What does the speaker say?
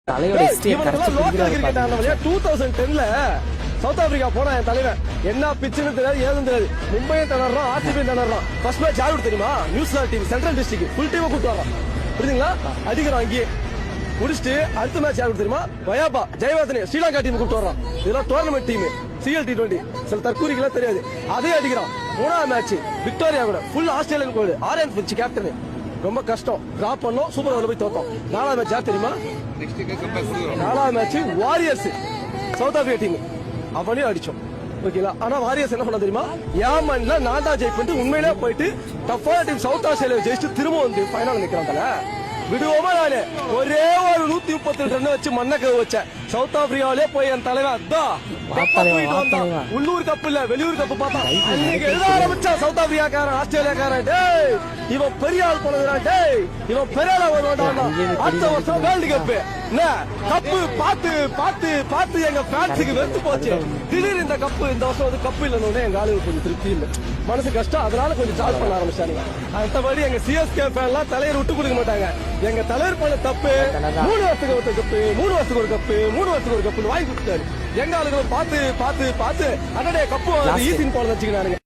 2010ல south Africa போனா என் தலைவன் என்ன பிச்சுன்னு தெரியாது ஏதும் தெரியாது. மும்பையும் திணறான், ஆர்சிபியும் திணறான். ஃபர்ஸ்ட் மேட்ச் யாரு தெரியுமா? New Zealand team, central district full டீமை கூட்டு வரான். புரியுதுங்களா? அடிக்கிறான் அங்கேயே முடிச்சுட்டு அடுத்த மேட்ச் யாரு தெரியுமா? வயாபா ஜெயவர்தனே ஸ்ரீலங்கா டீம் கூட்டு வரான். இதெல்லாம் டோர்னமெண்ட் டீம், CL T20. சில தற்கூரிக்கெல்லாம் தெரியாது. அதே அடிக்கிறான். மூணாவது மேட்ச் விக்டோரியா கூட ஃபுல் ஆஸ்திரேலியன் கோடு, ஆரியன் பிச் கேப்டன். ரொம்ப கஷ்டம், டிராப் பண்ணோம், சூப்பர் ஓவர்ல போய் தோத்தோம். நாலாவது மேட்ச் யார் தெரியுமா? நாலாவது match warriors south Africa team, அவனையும் அடிச்சோம். ஓகேங்களா? ஆனா வாரியர்ஸ் என்ன பண்ண தெரியுமா? ஏமன்ல நான் தான் ஜெயிப்பிட்டு உண்மையிலே போயிட்டு டஃப்பான டீம் சவுத் ஆஸ்திரேலியா ஜெயிச்சு திரும்ப வந்து ஃபைனல் நிக்கிறாங்கல்ல. விடுவோமா? நானு ஒரே ஒரு 132 ரன் வச்சு மண்ணக்க வச்சேன். சவுத் ஆப்பிரிக்காவிலே போய் என் தலைவன் அதான் உள்ளூர் கப்பு இல்ல வெளியூர் கப்பு பார்த்தான். அன்னைக்கு எழுத ஆரம்பிச்சா சவுத் ஆப்பிரிக்காக்காரன் ஆஸ்திரேலியாக்காரன், டேய் இவன் பெரிய ஆள் போனதுடா, டேய் இவன் பெரிய ஆள் வருவான். அடுத்த வருஷம் வேர்ல்டு கப்பு கப்பு பார்த்து பார்த்து பார்த்து எங்க ஃபேன்ஸுக்கு வெறுத்து போச்சு. திடீர் இந்த கப்பு இந்த வருஷம் வந்து கப்பு இல்லைன்னு எங்க ஆளுக்கு கொஞ்சம் திருப்தி இல்லை, மனசு கஷ்டம். அதனால கொஞ்சம் சார்ஜ் பண்ண ஆரம்பிச்சாங்க. மற்றபடி எங்க CSK ஃபேன் எல்லாம் தலைவர் விட்டு கொடுக்க மாட்டாங்க. எங்க தலைவர் பண்ண தப்பு 3 வருஷத்துக்கு ஒரு கப்பு, 3 வருஷத்துக்கு ஒரு கப்பு, 3 வருஷத்துக்கு ஒரு கப்பு வாங்கி கொடுத்தாரு. எங்க ஆளுகளும் பார்த்து பார்த்து பார்த்து அடடே கப்பு ஈஸின்னு போல வச்சுக்கிறானுங்க.